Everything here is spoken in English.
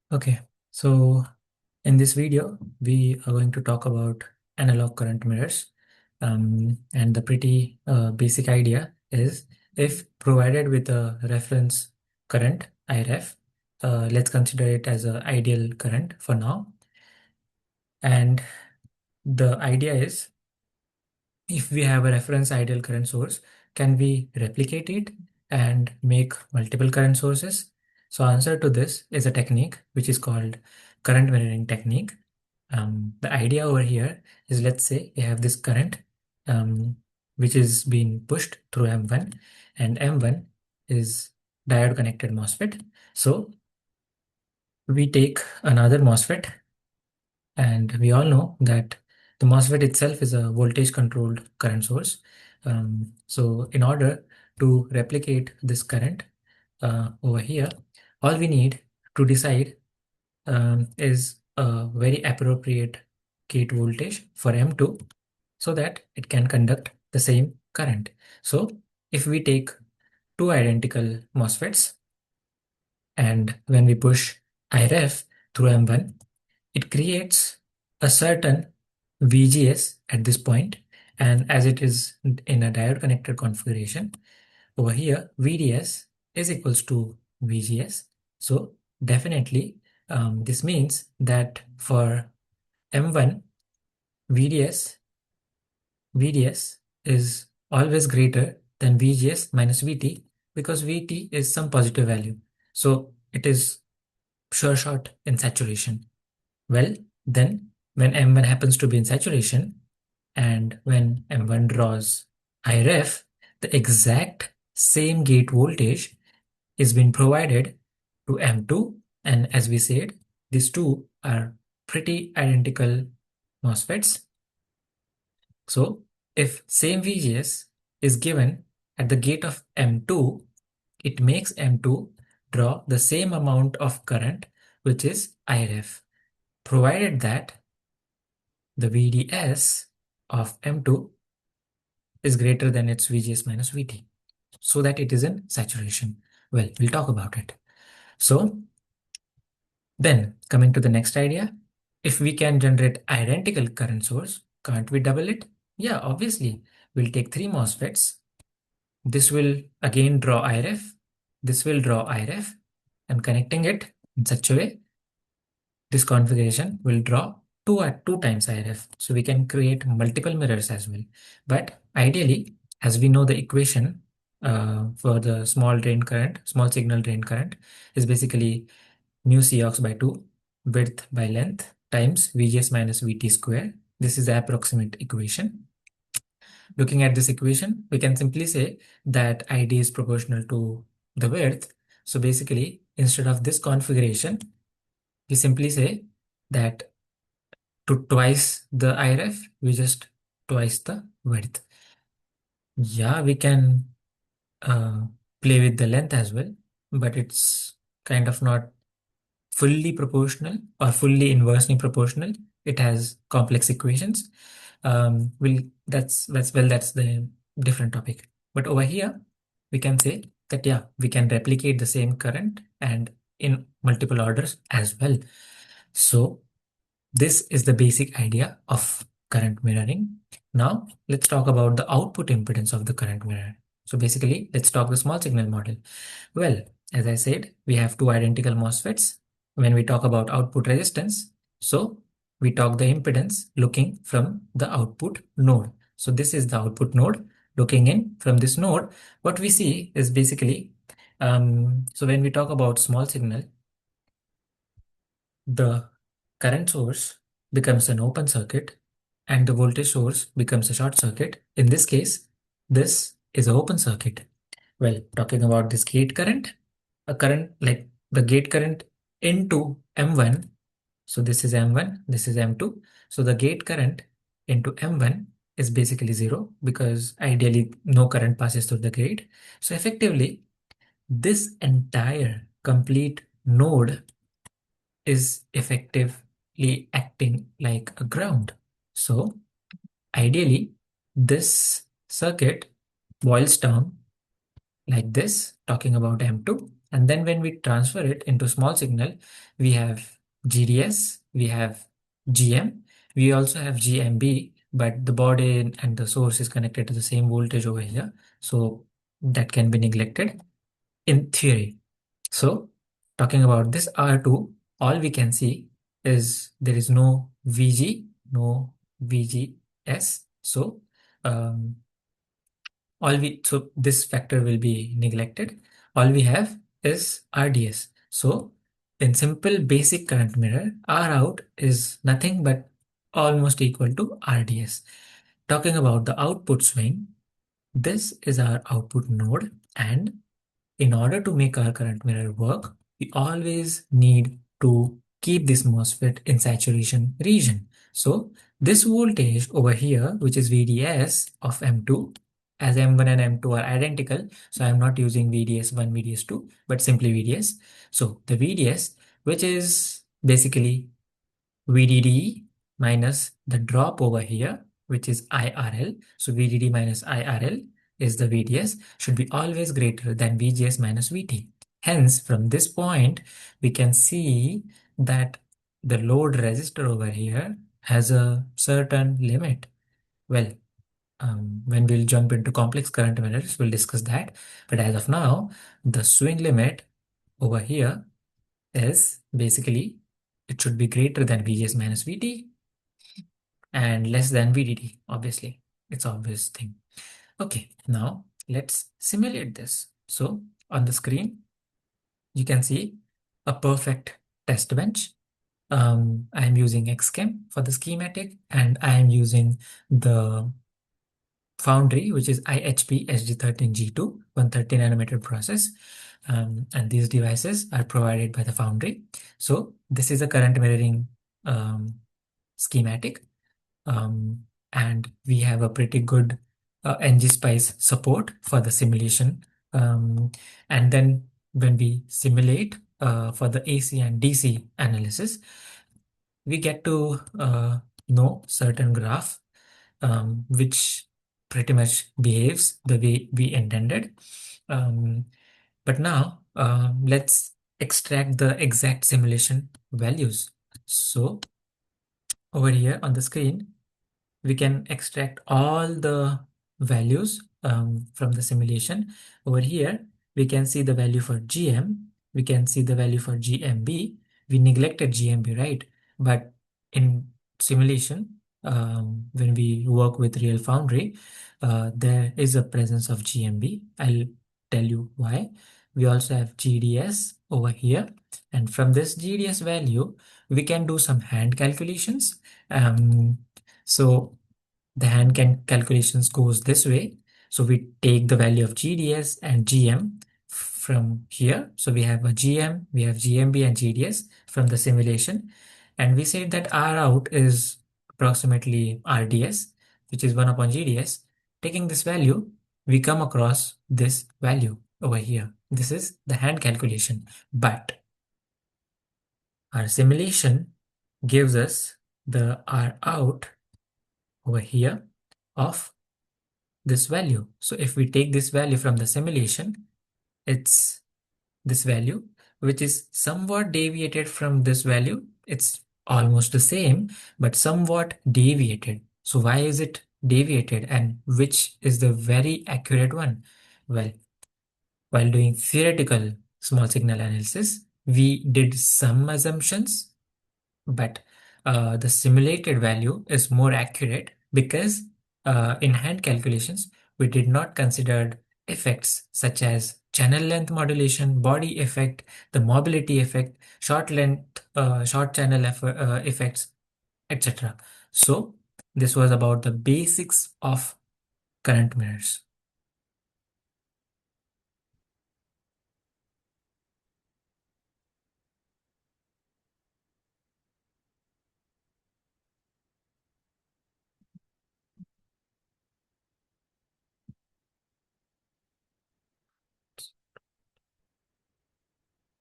Okay, so in this video, we are going to talk about analog current mirrors. And the pretty basic idea is if provided with a reference current, IRef, let's consider it as an ideal current for now. And the idea is if we have a reference ideal current source, can we replicate it and make multiple current sources? So answer to this is a technique which is called current mirroring technique. The idea over here is, let's say we have this current which is being pushed through M1, and M1 is diode connected MOSFET. So we take another MOSFET, and we all know that the MOSFET itself is a voltage controlled current source. So in order to replicate this current over here, all we need to decide is a very appropriate gate voltage for M2 so that it can conduct the same current. So if we take two identical MOSFETs, and when we push IRef through M1, it creates a certain VGS at this point, and as it is in a diode connected configuration, over here VDS is equals to VGS. So definitely this means that for M1, VDS is always greater than VGS minus VT, because VT is some positive value. So it is sure shot in saturation. Well, then when M1 happens to be in saturation and when M1 draws IRef, the exact same gate voltage is being provided to M2. And as we said, these two are pretty identical MOSFETs. So if same VGS is given at the gate of M2, it makes M2 draw the same amount of current, which is IRef, provided that the VDS of M2 is greater than its VGS minus VT, so that it is in saturation. Well, we'll talk about it. So then coming to the next idea, if we can generate identical current source, can't we double it? Yeah, obviously. We'll take three MOSFETs. This will again draw IRef. This will draw IRef. I'm connecting it in such a way this configuration will draw 2 times IRF. So we can create multiple mirrors as well. But ideally, as we know, the equation for the small signal drain current is basically mu Cox by 2, width by length, times VGS minus VT square. This is the approximate equation. Looking at this equation, we can simply say that ID is proportional to the width. So basically, instead of this configuration, we simply say that to twice the IRF, we just twice the width. Yeah, we can uh, play with the length as well, but it's kind of not fully proportional or fully inversely proportional. It has complex equations. That's the different topic. But over here, we can say that yeah, we can replicate the same current and in multiple orders as well. So this is the basic idea of current mirroring. Now let's talk about the output impedance of the current mirror. So basically, let's talk the small signal model. Well, as I said, we have two identical MOSFETs. When we talk about output resistance, so we talk the impedance looking from the output node. So this is the output node. Looking in from this node, what we see is basically, so when we talk about small signal, the current source becomes an open circuit and the voltage source becomes a short circuit. In this case, this is an open circuit. Well, talking about this gate current, a current like the gate current into M1. So this is M1, this is M2. So the gate current into M1 is basically zero because ideally no current passes through the gate. So effectively, this entire complete node is effectively acting like a ground. So ideally, this circuit boils down like this, talking about M2. And then when we transfer it into small signal, we have GDS, we have GM, we also have GMB, but the body and the source is connected to the same voltage over here. So that can be neglected in theory. So talking about this R2, all we can see is there is no VG, no VGS. So um, so this factor will be neglected. All we have is RDS. So in simple basic current mirror, R out is nothing but almost equal to RDS. Talking about the output swing, this is our output node, and in order to make our current mirror work, we always need to keep this MOSFET in saturation region. So this voltage over here, which is VDS of M2, as M1 and M2 are identical, so I'm not using VDS1, VDS2, but simply VDS. So the VDS, which is basically VDD minus the drop over here, which is IRL. So VDD minus IRL is the VDS, should be always greater than VGS minus VT. Hence, from this point, we can see that the load resistor over here has a certain limit. Well, when we'll jump into complex current mirrors, we'll discuss that. But as of now, the swing limit over here is basically it should be greater than VGS minus VT and less than VDD, obviously. It's obvious thing. Okay, now let's simulate this. So on the screen, you can see a perfect test bench. I am using Xschem for the schematic, and I am using the foundry, which is IHP SG13G2 130 nanometer process. And these devices are provided by the foundry. So this is a current mirroring schematic. And we have a pretty good NgSpice support for the simulation. And then when we simulate for the AC and DC analysis, we get to know certain graph which pretty much behaves the way we intended. But now let's extract the exact simulation values. So over here on the screen, we can extract all the values from the simulation. Over here, we can see the value for GM, we can see the value for GMB. We neglected GMB, right? But in simulation, when we work with real foundry, there is a presence of GMB. I'll tell you why. We also have GDS over here. And from this GDS value, we can do some hand calculations. So the hand calculations goes this way. So we take the value of GDS and GM from here. So we have a GM, we have GMB and GDS from the simulation. And we said that R out is approximately RDS, which is 1 upon GDS. Taking this value, we come across this value over here. This is the hand calculation. But our simulation gives us the R out over here of this value. So if we take this value from the simulation, it's this value, which is somewhat deviated from this value. It's almost the same, but somewhat deviated. So why is it deviated, and which is the very accurate one? Well, while doing theoretical small signal analysis, we did some assumptions, but the simulated value is more accurate because in hand calculations, we did not consider effects such as channel length modulation, body effect, the mobility effect, short length, short channel effects, etc. So this was about the basics of current mirrors.